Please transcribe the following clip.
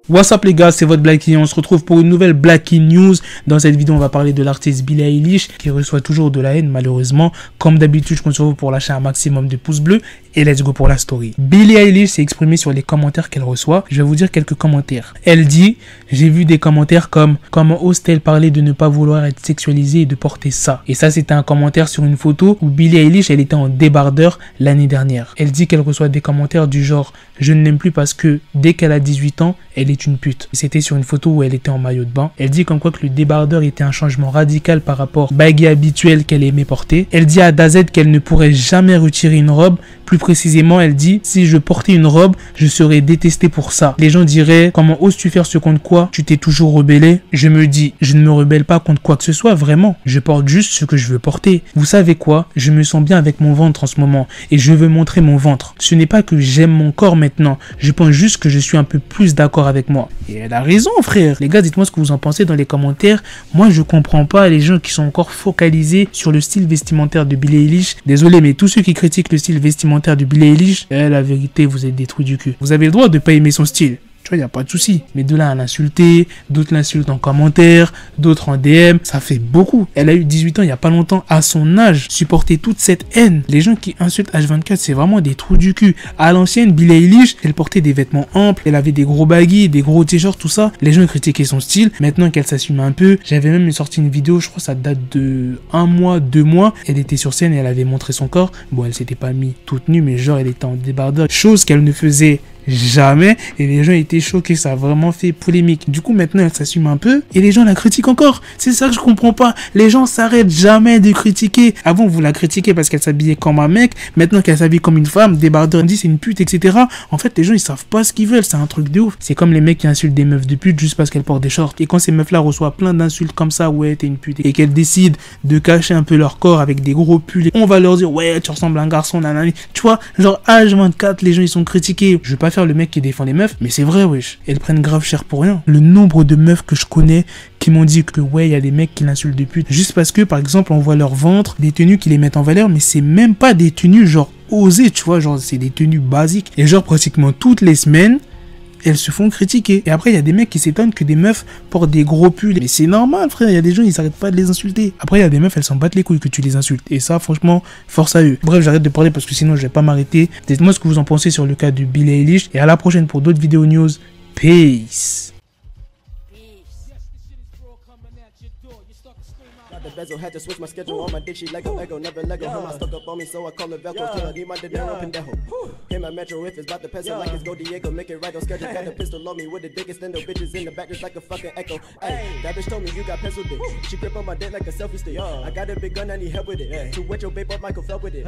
What's up les gars, c'est votre Blacky. On se retrouve pour une nouvelle Blacky News. Dans cette vidéo, on va parler de l'artiste Billie Eilish qui reçoit toujours de la haine malheureusement. Comme d'habitude, je compte sur vous pour lâcher un maximum de pouces bleus et let's go pour la story. Billie Eilish s'est exprimée sur les commentaires qu'elle reçoit. Je vais vous dire quelques commentaires. Elle dit « J'ai vu des commentaires comme « Comment ose-t-elle parler de ne pas vouloir être sexualisée et de porter ça ?» Et ça, c'était un commentaire sur une photo où Billie Eilish, elle était en débardeur l'année dernière. Elle dit qu'elle reçoit des commentaires du genre « Je ne l'aime plus parce que dès qu'elle a 18 ans, elle est une pute. » C'était sur une photo où elle était en maillot de bain. Elle dit comme quoi que le débardeur était un changement radical par rapport au baggy habituel qu'elle aimait porter. Elle dit à DaZ qu'elle ne pourrait jamais retirer une robe. Plus précisément, elle dit « Si je portais une robe, je serais détestée pour ça. Les gens diraient « Comment oses-tu faire ce contre quoi? Tu t'es toujours rebellé ?» Je me dis « Je ne me rebelle pas contre quoi que ce soit, vraiment. Je porte juste ce que je veux porter. Vous savez quoi? Je me sens bien avec mon ventre en ce moment et je veux montrer mon ventre. Ce n'est pas que j'aime mon corps maintenant. Je pense juste que je suis un peu plus d'accord avec moi. » Et elle a raison, frère. Les gars, dites-moi ce que vous en pensez dans les commentaires. Moi, je comprends pas les gens qui sont encore focalisés sur le style vestimentaire de Billie Eilish. Désolé, mais tous ceux qui critiquent le style vestimentaire de Billie Eilish, la vérité, vous êtes des trous du cul. Vous avez le droit de pas aimer son style. Tu vois, il n'y a pas de souci. Mais de là à l'insulter, d'autres l'insultent en commentaire, d'autres en DM, ça fait beaucoup. Elle a eu 18 ans il n'y a pas longtemps. À son âge, supporter toute cette haine. Les gens qui insultent H24, c'est vraiment des trous du cul. À l'ancienne, Billie Eilish, elle portait des vêtements amples, elle avait des gros baggy, des gros t-shirts, tout ça. Les gens critiquaient son style. Maintenant qu'elle s'assume un peu, j'avais même sorti une vidéo, je crois que ça date de 1 mois, 2 mois. Elle était sur scène et elle avait montré son corps. Bon, elle s'était pas mis toute nue, mais genre elle était en débardeur. Chose qu'elle ne faisait jamais, et les gens étaient choqués, ça a vraiment fait polémique. Du coup maintenant elle s'assume un peu et les gens la critiquent encore. C'est ça que je comprends pas, les gens s'arrêtent jamais de critiquer. Avant vous la critiquez parce qu'elle s'habillait comme un mec, maintenant qu'elle s'habille comme une femme, débardeur, on dit c'est une pute, etc. En fait les gens ils savent pas ce qu'ils veulent, c'est un truc de ouf. C'est comme les mecs qui insultent des meufs de pute juste parce qu'elles portent des shorts, et quand ces meufs là reçoivent plein d'insultes comme ça, ouais t'es une pute, et qu'elles décident de cacher un peu leur corps avec des gros pulls, on va leur dire ouais tu ressembles à un garçon, nanani. Tu vois, genre H24 les gens ils sont critiqués. Je vais pas faire le mec qui défend les meufs, mais c'est vrai wesh, elles prennent grave cher pour rien. Le nombre de meufs que je connais qui m'ont dit que ouais il y a des mecs qui l'insultent de pute juste parce que par exemple on voit leur ventre, des tenues qui les mettent en valeur, mais c'est même pas des tenues genre osées, tu vois, genre c'est des tenues basiques, et genre pratiquement toutes les semaines elles se font critiquer. Et après il y a des mecs qui s'étonnent que des meufs portent des gros pulls, mais c'est normal frère, il y a des gens ils s'arrêtent pas de les insulter. Après il y a des meufs elles s'en battent les couilles que tu les insultes, et ça franchement force à eux. Bref, j'arrête de parler parce que sinon je vais pas m'arrêter. Dites-moi ce que vous en pensez sur le cas de Billie Eilish, et à la prochaine pour d'autres vidéos news. Peace. The bezel had to switch my schedule on my dick, she Lego, never Lego. Her mouth stuck up on me, so I call her Velcro. Till I need my dinero, pendejo. Hit my metro if it's about to peso, like it's Go Diego. Make it right on schedule. Got a pistol on me with the dick extendo. Bitches in the back just like a fucking echo. Hey, that bitch told me you got pencil dick. She grip on my dick like a selfie stick. I got a big gun, I need help with it. To wet your babe up, Michael fell with it.